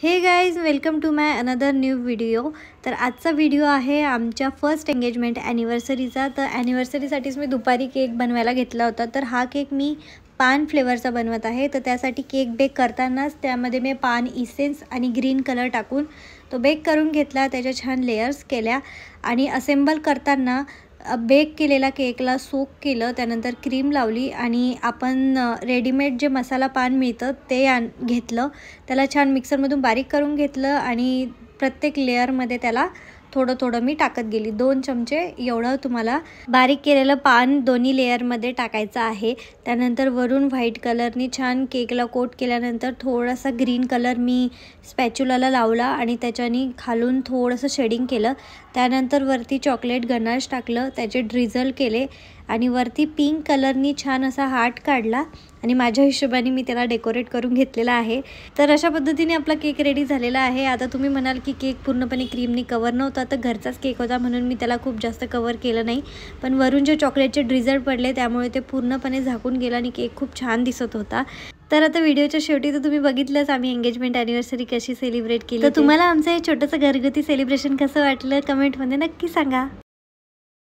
हे guys, welcome to my another new video. तर आजचा व्हिडिओ आहे आमच्या फर्स्ट एंगेजमेंट ॲनिव्हर्सरीचा। तर ॲनिव्हर्सरीसाठीच मी दुपारी केक बनवायला घेतला होता। तर हा केक मी पान फ्लेवरचा बनवत आहे। तर त्यासाठी केक बेक करतानाच त्यामध्ये मी पान इसेन्स आणि ग्रीन कलर टाकून तो बेक करून घेतला। त्याच्या छान लेयर्स केल्या आणि असेंबल करताना बेक केलेला केकला सोक केलं, त्यानंतर क्रीम लावली आणि आपण रेडीमेड जे मसाला पान मिळतं ते घेतलं, त्याला छान मिक्सरमधून बारीक करून घेतलं आणि प्रत्येक लेअरमध्ये त्याला थोडं थोडं मी टाकत गेली। 2 चमचे एवढं तुम्हाला बारीक केलेलं पान दोन्ही लेअरमध्ये टाकायचं आहे। त्यानंतर वरून व्हाईट कलरनी छान केकला कोट केल्यानंतर थोडासा ग्रीन कलर मी स्पॅच्युलाला लावला आणि त्याच्यानी खालून थोडंसं शेडिंग केलं। त्यानंतर वरती चॉकलेट गनाश टाकलं, त्याचे ड्रिझल केले आणि वरती पिंक कलरनी छान असा हार्ट काढला आणि माझ्या हिशोबाने मी त्याला डेकोरेट करून घेतलेला आहे। तर अशा पद्धतीने आपला केक रेडी झालेला आहे। आता तुम्ही म्हणाल की केक पूर्णपणे क्रीमनी कवर नव्हता, तर घरचाच केक होता म्हणून मी त्याला खूप जास्त कवर केलं नाही, पण वरून जे चॉकलेटचे ड्रिझल पडले त्यामुळे ते पूर्णपणे झाकून गेलं आणि केक खूप छान दिसत होता। तर आता व्हिडिओच्या शेवटी तर तुम्ही बघितलंच आम्ही एंगेजमेंट ॲनिव्हर्सरी कशी सेलिब्रेट केली। तर तुम्हाला आमचं हे छोटंसं घरगुती सेलिब्रेशन कसं वाटलं कमेंटमध्ये नक्की सांगा।